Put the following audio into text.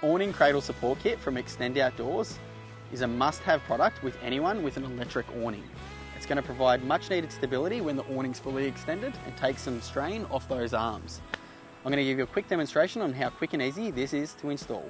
Awning Cradle Support Kit from Xtend Outdoors is a must-have product with anyone with an electric awning. It's going to provide much needed stability when the awning's fully extended and take some strain off those arms. I'm going to give you a quick demonstration on how quick and easy this is to install.